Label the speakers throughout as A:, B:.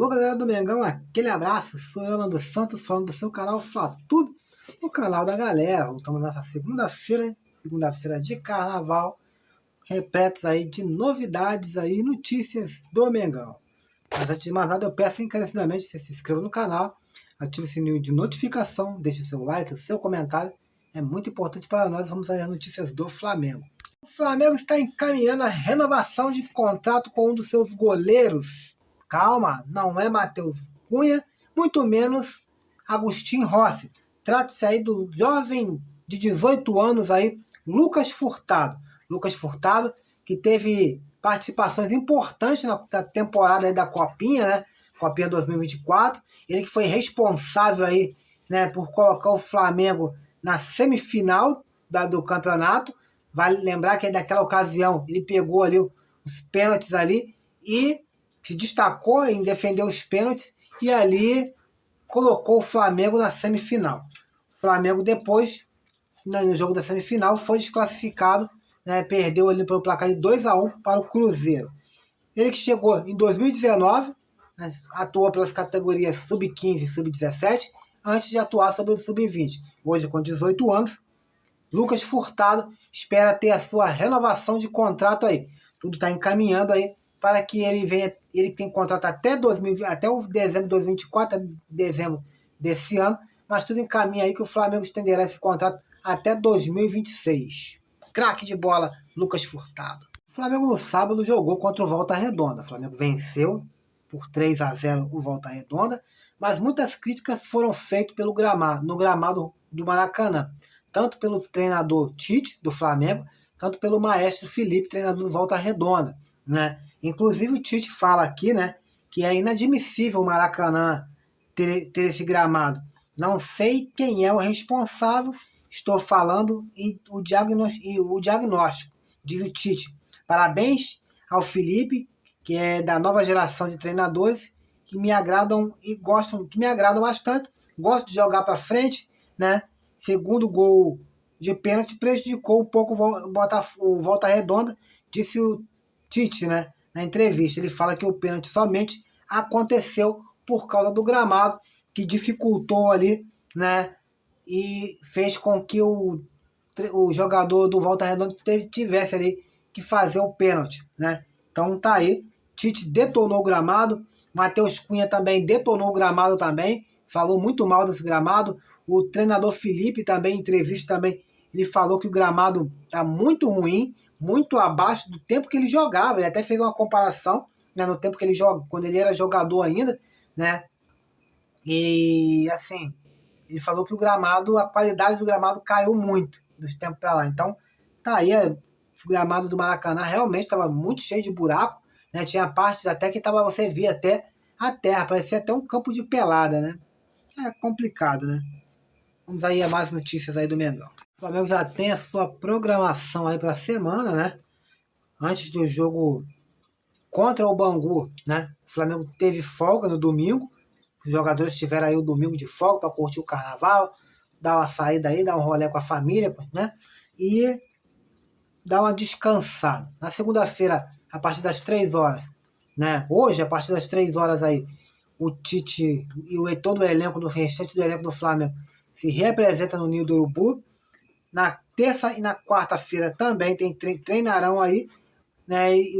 A: Alô galera do Mengão, aquele abraço, sou eu, Nando Santos, falando do seu canal Fla-Tudo, o canal da galera. Estamos nessa segunda-feira de carnaval, repletos aí de novidades aí, notícias do Mengão. Mas antes de mais nada, eu peço encarecidamente que você se inscreva no canal, ative o sininho de notificação, deixe o seu like, o seu comentário, é muito importante para nós. Vamos às notícias do Flamengo. O Flamengo está encaminhando a renovação de contrato com um dos seus goleiros. Calma, não é Matheus Cunha, muito menos Agustín Rossi. Trata-se aí do jovem de 18 anos aí, Lucas Furtado. Lucas Furtado, que teve participações importantes na temporada aí da Copinha, né? Copinha 2024. Ele que foi responsável aí, né, por colocar o Flamengo na semifinal do campeonato. Vale lembrar que naquela ocasião ele pegou ali os pênaltis ali e se destacou em defender os pênaltis e ali colocou o Flamengo na semifinal. O Flamengo depois, no jogo da semifinal, foi desclassificado, né, perdeu ali pelo placar de 2-1 para o Cruzeiro. Ele que chegou em 2019, né, atuou pelas categorias sub-15 e sub-17, antes de atuar sobre o sub-20. Hoje, com 18 anos, Lucas Furtado espera ter a sua renovação de contrato aí. Tudo está encaminhando aí para que ele venha. Ele tem contrato até o dezembro de 2024, até dezembro desse ano, mas tudo encaminha aí que o Flamengo estenderá esse contrato até 2026. Craque de bola, Lucas Furtado. O Flamengo no sábado jogou contra o Volta Redonda. O Flamengo venceu por 3-0 o Volta Redonda, mas muitas críticas foram feitas no gramado do Maracanã, tanto pelo treinador Tite, do Flamengo, tanto pelo maestro Felipe, treinador do Volta Redonda, né? Inclusive o Tite fala aqui, né, que é inadmissível o Maracanã ter esse gramado. Não sei quem é o responsável, estou falando o diagnóstico, diz o Tite. Parabéns ao Felipe, que é da nova geração de treinadores, que me agradam bastante. Gosto de jogar para frente, né? Segundo gol de pênalti prejudicou um pouco o Volta Redonda, disse o Tite, né? Na entrevista, ele fala que o pênalti somente aconteceu por causa do gramado, que dificultou ali, né? E fez com que o jogador do Volta Redonda tivesse ali que fazer o pênalti, né? Então tá aí, Tite detonou o gramado, Matheus Cunha também detonou o gramado também, falou muito mal desse gramado. O treinador Felipe também, em entrevista também, ele falou que o gramado tá muito ruim, muito abaixo do tempo que ele jogava. Ele até fez uma comparação, né, no tempo que ele joga, quando ele era jogador ainda, né? E assim, ele falou que o gramado, a qualidade do gramado caiu muito dos tempos para lá. Então, tá aí, o gramado do Maracanã realmente estava muito cheio de buraco, né? Tinha partes até que você via até a terra, parecia até um campo de pelada, né? É complicado, né? Vamos aí a mais notícias aí do Mengão. O Flamengo já tem a sua programação aí para a semana, né? Antes do jogo contra o Bangu, né? O Flamengo teve folga no domingo. Os jogadores tiveram aí o domingo de folga para curtir o carnaval, dar uma saída aí, dar um rolê com a família, né? E dar uma descansada. Na segunda-feira, a partir das 3 horas, né? Hoje, a partir das 3 horas aí, o Tite e todo o elenco do restante do elenco do Flamengo se representa no Ninho do Urubu. Na terça e na quarta-feira também treinarão aí, né? E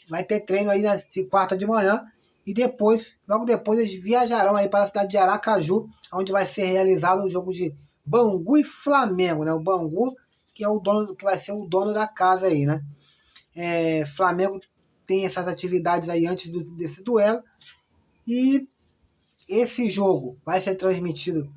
A: vai ter treino aí na quarta de manhã. E depois, logo depois, eles viajarão aí para a cidade de Aracaju, onde vai ser realizado o jogo de Bangu e Flamengo, né? O Bangu, que é o dono, que vai ser o dono da casa aí, né? Flamengo tem essas atividades aí antes desse duelo. E esse jogo vai ser transmitido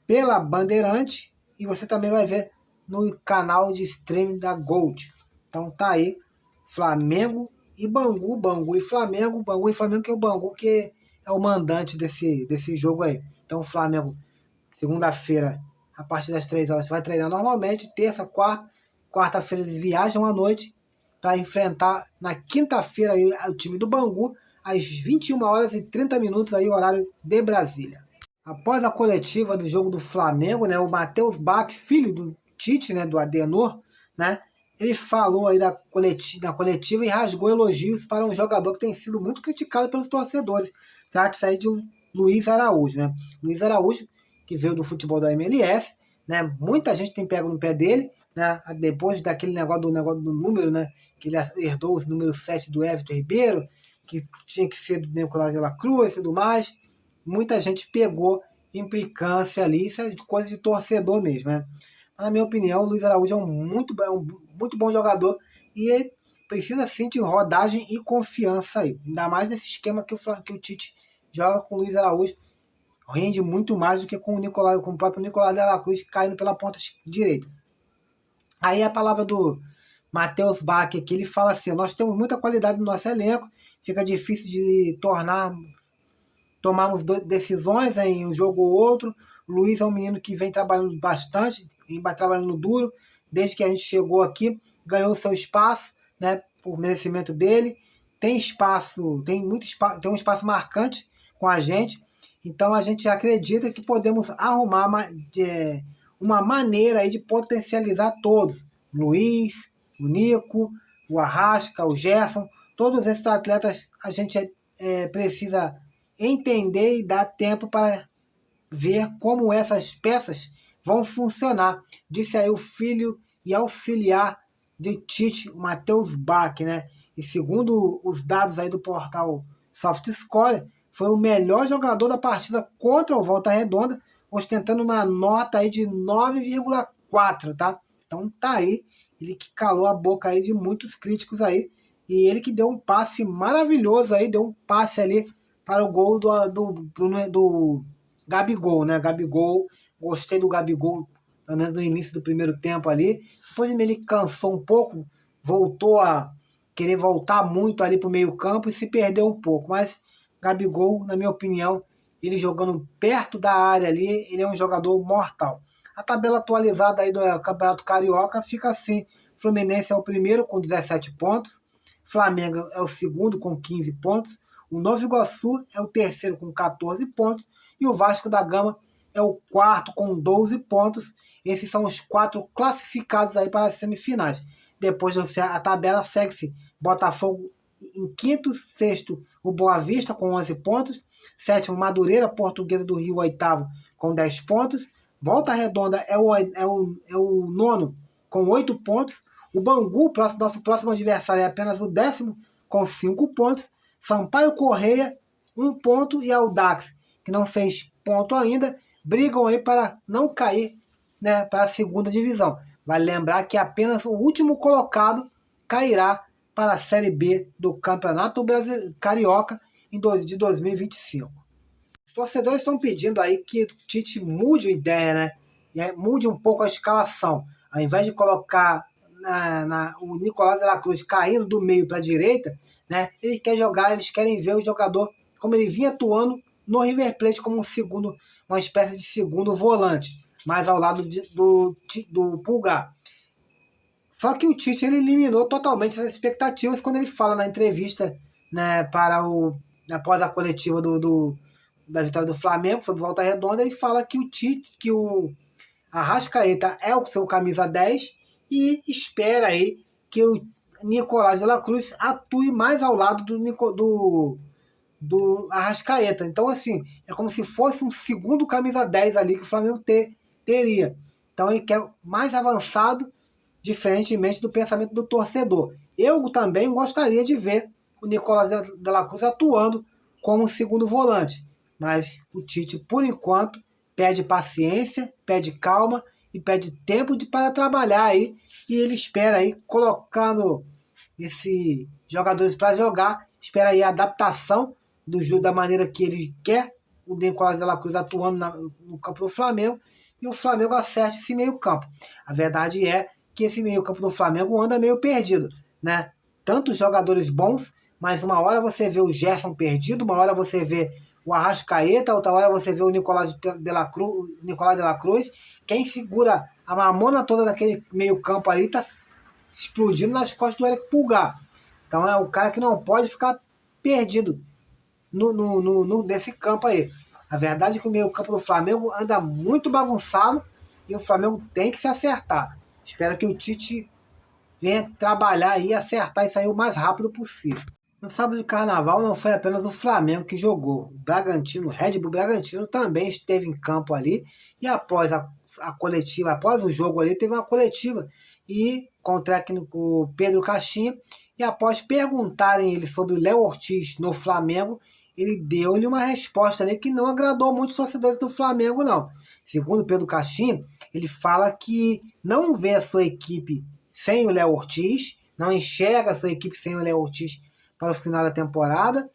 A: pela Bandeirante e você também vai ver no canal de streaming da Gold. Então tá aí, Flamengo e Bangu, Bangu e Flamengo que é o Bangu que é o mandante desse jogo aí. Então o Flamengo, segunda-feira, a partir das 3 horas, vai treinar normalmente, terça, quarta-feira eles viajam à noite para enfrentar na quinta-feira aí o time do Bangu, às 21h30 aí, horário de Brasília. Após a coletiva do jogo do Flamengo, né, o Matheus Bac, filho do Tite, né, do Adenor, né, ele falou aí da coletiva e rasgou elogios para um jogador que tem sido muito criticado pelos torcedores. Trata-se aí de um Luiz Araújo, né? Luiz Araújo, que veio do futebol da MLS, né? Muita gente tem pego no pé dele, né? Depois daquele negócio do número, né? Que ele herdou os números 7 do Everton Ribeiro, que tinha que ser do Nicolás de la Cruz e tudo mais. Muita gente pegou implicância ali, isso é coisa de torcedor mesmo, né? Na minha opinião, o Luiz Araújo é muito bom jogador e ele precisa sim de rodagem e confiança aí. Ainda mais nesse esquema que o Tite joga com o Luiz Araújo. Rende muito mais do que com o próprio Nicolás de la Cruz caindo pela ponta direita. Aí a palavra do Matheus Bach aqui, ele fala assim: nós temos muita qualidade no nosso elenco, fica difícil de tomarmos decisões em um jogo ou outro. O Luiz é um menino que vem trabalhando bastante, vem trabalhando duro, desde que a gente chegou aqui, ganhou seu espaço, né, por merecimento dele, tem espaço, tem um espaço marcante com a gente, então a gente acredita que podemos arrumar uma maneira aí de potencializar todos, Luiz, o Nico, o Arrasca, o Gerson, todos esses atletas a gente precisa entender e dar tempo para ver como essas peças vão funcionar. Disse aí o filho e auxiliar de Tite, o Matheus Bach, né? E segundo os dados aí do portal SoftScore, foi o melhor jogador da partida contra o Volta Redonda, ostentando uma nota aí de 9,4, tá? Então tá aí, ele que calou a boca aí de muitos críticos aí, e ele que deu um passe maravilhoso aí, deu um passe ali para o gol do Gabigol, né? Gabigol, gostei do Gabigol, pelo menos no início do primeiro tempo ali. Depois ele cansou um pouco, voltou a querer voltar muito ali para o meio campo e se perdeu um pouco. Mas Gabigol, na minha opinião, ele jogando perto da área ali, ele é um jogador mortal. A tabela atualizada aí do Campeonato Carioca fica assim: Fluminense é o primeiro com 17 pontos, Flamengo é o segundo com 15 pontos, o Nova Iguaçu é o terceiro com 14 pontos e o Vasco da Gama é o quarto com 12 pontos. Esses são os 4 classificados aí para as semifinais. Depois a tabela segue-se: Botafogo em quinto, sexto o Boa Vista com 11 pontos, sétimo Madureira, Portuguesa do Rio, oitavo com 10 pontos, Volta Redonda é o nono com 8 pontos, o Bangu, nosso próximo adversário, é apenas o 10º com 5 pontos, Sampaio Correia 1 ponto e Audax, que não fez ponto ainda, brigam aí para não cair, né, para a segunda divisão. Vale lembrar que apenas o último colocado cairá para a Série B do Campeonato Carioca de 2025. Os torcedores estão pedindo aí que o Tite mude a ideia, né? E mude um pouco a escalação. Ao invés de colocar o Nicolás de la Cruz caindo do meio para a direita, né? Eles querem ver o jogador como ele vinha atuando no River Plate como uma espécie de segundo volante, mais ao lado do Pulgar. Só que o Tite ele eliminou totalmente essas expectativas quando ele fala na entrevista, né, após a coletiva da vitória do Flamengo sobre Volta Redonda, ele fala que o Arrascaeta é o seu camisa 10 e espera aí que o Nicolás de la Cruz atue mais ao lado do Arrascaeta. Então, assim, é como se fosse um segundo camisa 10 ali que o Flamengo teria. Então, ele quer mais avançado, diferentemente do pensamento do torcedor. Eu também gostaria de ver o Nicolás de la Cruz atuando como segundo volante, mas o Tite, por enquanto, pede paciência, pede calma e pede tempo para trabalhar aí, e ele espera aí, colocando esses jogadores para jogar, espera aí a adaptação da maneira que ele quer o Nicolás de la Cruz atuando no campo do Flamengo, e o Flamengo acerte esse meio campo. A verdade é que esse meio campo do Flamengo anda meio perdido, né? Tantos jogadores bons, mas uma hora você vê o Gerson perdido, uma hora você vê o Arrascaeta, outra hora você vê o Nicolás de la Cruz. Quem segura a mamona toda daquele meio campo ali tá explodindo nas costas do Eric Pulgar. Então é o cara que não pode ficar perdido nesse campo aí. A verdade é que o meio campo do Flamengo anda muito bagunçado e o Flamengo tem que se acertar. Espero que o Tite venha trabalhar e acertar isso aí o mais rápido possível. No sábado de carnaval não foi apenas o Flamengo que jogou. O Bragantino, o Red Bull Bragantino também esteve em campo ali e após a coletiva, após o jogo ali, teve uma coletiva e com o técnico Pedro Caixinha e após perguntarem ele sobre o Léo Ortiz no Flamengo, ele deu-lhe uma resposta ali que não agradou muito os torcedores do Flamengo não. Segundo Pedro Caixinha, ele fala que não vê a sua equipe sem o Léo Ortiz, não enxerga a sua equipe sem o Léo Ortiz para o final da temporada,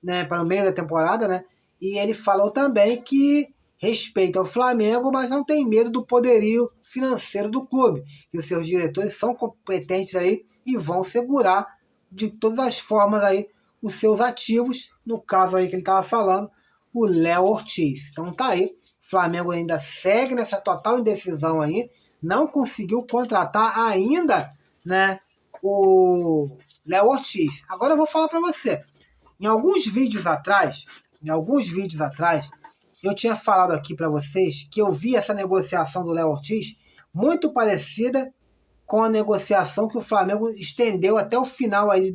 A: né, para o meio da temporada, né? E ele falou também que respeita o Flamengo, mas não tem medo do poderio financeiro do clube. Que os seus diretores são competentes aí e vão segurar de todas as formas aí os seus ativos, no caso aí que ele estava falando, o Léo Ortiz. Então tá aí, o Flamengo ainda segue nessa total indecisão aí, não conseguiu contratar ainda, né, o Léo Ortiz. Agora eu vou falar para você. Em alguns vídeos atrás, eu tinha falado aqui para vocês que eu vi essa negociação do Léo Ortiz muito parecida com a negociação que o Flamengo estendeu até o final aí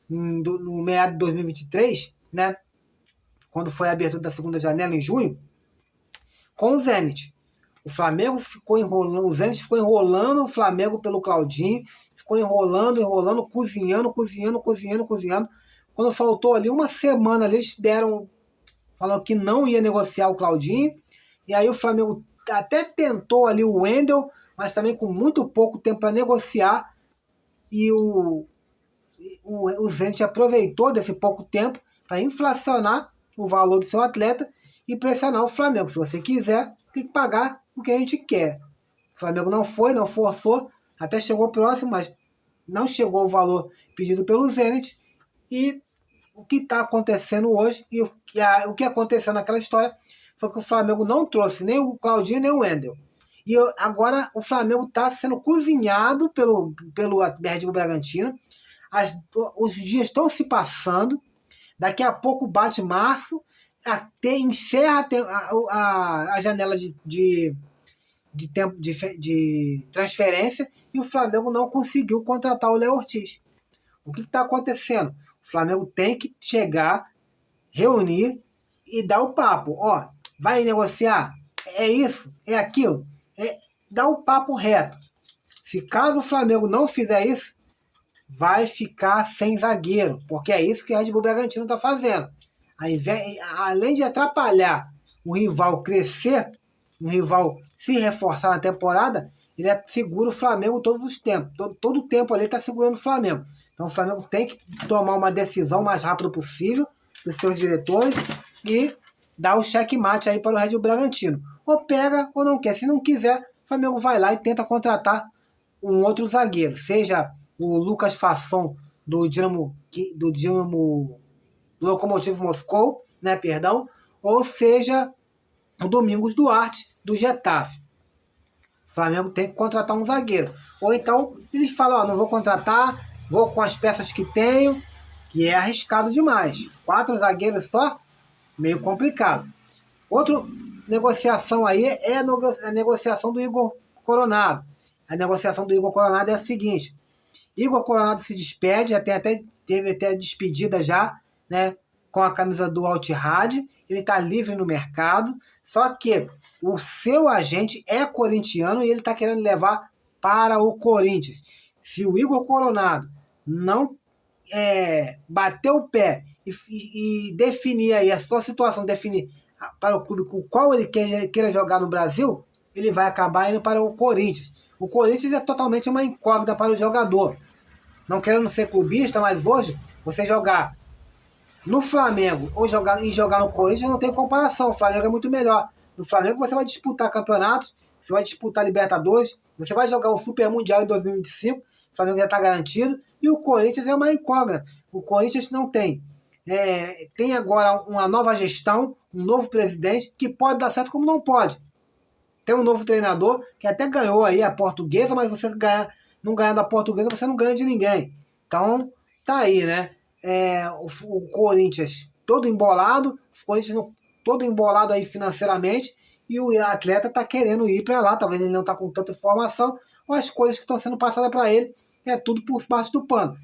A: no meado de 2023, né? Quando foi a abertura da segunda janela em junho, com o Zenit. O Flamengo ficou enrolando, o Zenit ficou enrolando o Flamengo pelo Claudinho, ficou enrolando, cozinhando. Quando faltou ali uma semana, eles falaram que não ia negociar o Claudinho, e aí o Flamengo até tentou ali o Wendel, mas também com muito pouco tempo para negociar, e o Zenit aproveitou desse pouco tempo para inflacionar o valor do seu atleta e pressionar o Flamengo. Se você quiser, tem que pagar o que a gente quer. O Flamengo não forçou, até chegou próximo, mas não chegou ao valor pedido pelo Zenit. E o que está acontecendo hoje, e o que aconteceu naquela história, foi que o Flamengo não trouxe nem o Claudinho nem o Wendel. E agora o Flamengo está sendo cozinhado pelo Red Bull Bragantino. Os dias estão se passando. Daqui a pouco bate março, até encerra a janela de tempo de transferência e o Flamengo não conseguiu contratar o Léo Ortiz. O que está acontecendo? O Flamengo tem que chegar, reunir e dar o papo. Ó, vai negociar? É isso? É aquilo? Dá o papo reto. Se caso o Flamengo não fizer isso, vai ficar sem zagueiro, porque é isso que o Red Bull Bragantino está fazendo. Além de atrapalhar o rival crescer, um rival se reforçar na temporada, ele segura o Flamengo todos os tempos. Todo o tempo ali ele está segurando o Flamengo. Então o Flamengo tem que tomar uma decisão o mais rápido possível dos seus diretores e dar o checkmate aí para o Red Bull Bragantino. Ou pega ou não quer. Se não quiser, o Flamengo vai lá e tenta contratar um outro zagueiro. Seja o Lucas Fasson do Lokomotiv Moscou, né, perdão, ou seja o Domingos Duarte do Getafe. O Flamengo tem que contratar um zagueiro. Ou então eles falam, ó, não vou contratar, vou com as peças que tenho, que é arriscado demais. 4 zagueiros só, meio complicado. Outra negociação aí é a negociação do Igor Coronado. A negociação do Igor Coronado é a seguinte: Igor Coronado se despede, teve até a despedida já, né, com a camisa do Al Ittihad. Ele está livre no mercado, só que o seu agente é corintiano e ele está querendo levar para o Corinthians. Se o Igor Coronado não bater o pé e definir aí a sua situação, definir para o clube com o qual ele queira jogar no Brasil, ele vai acabar indo para o Corinthians. O Corinthians é totalmente uma incógnita para o jogador. Não querendo ser clubista, mas hoje você jogar no Flamengo ou jogar no Corinthians não tem comparação. O Flamengo é muito melhor. No Flamengo você vai disputar campeonatos, você vai disputar Libertadores, você vai jogar o Super Mundial em 2025, o Flamengo já está garantido, e o Corinthians é uma incógnita. O Corinthians não tem. Tem agora uma nova gestão, um novo presidente, que pode dar certo como não pode. Tem um novo treinador que até ganhou aí a Portuguesa, mas você não ganhando a Portuguesa, você não ganha de ninguém. Então, tá aí, né? O Corinthians todo embolado, aí financeiramente, e o atleta tá querendo ir para lá, talvez ele não tá com tanta informação, ou as coisas que estão sendo passadas para ele, é tudo por baixo do pano.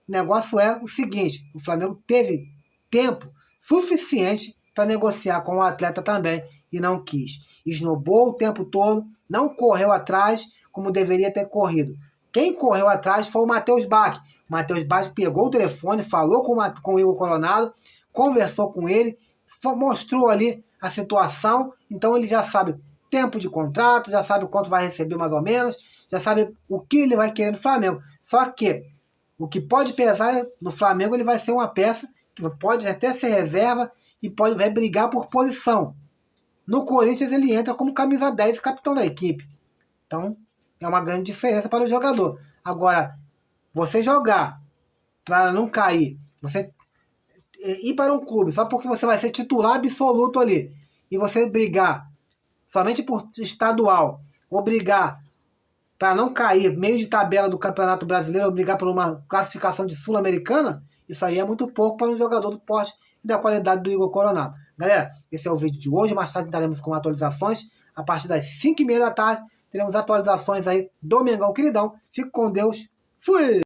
A: O negócio é o seguinte, o Flamengo teve tempo suficiente para negociar com o atleta também e não quis. Esnobou o tempo todo, não correu atrás como deveria ter corrido. Quem correu atrás foi o Matheus Bach. O Matheus Bach pegou o telefone, falou com o Igor Coronado, conversou com ele, mostrou ali a situação, então ele já sabe tempo de contrato, já sabe quanto vai receber mais ou menos, já sabe o que ele vai querer no Flamengo. Só que o que pode pesar no Flamengo, ele vai ser uma peça que pode até ser reserva e vai brigar por posição. No Corinthians ele entra como camisa 10 e capitão da equipe. Então é uma grande diferença para o jogador. Agora, você jogar para não cair, você ir para um clube só porque você vai ser titular absoluto ali e você brigar somente por estadual ou brigar para não cair meio de tabela do Campeonato Brasileiro ou brigar por uma classificação de Sul-Americana, isso aí é muito pouco para um jogador do porte e da qualidade do Igor Coronado. Galera, esse é o vídeo de hoje. Mais tarde estaremos com atualizações. A partir das 5h30 da tarde teremos atualizações aí do Mengão Queridão. Fique com Deus. Fui!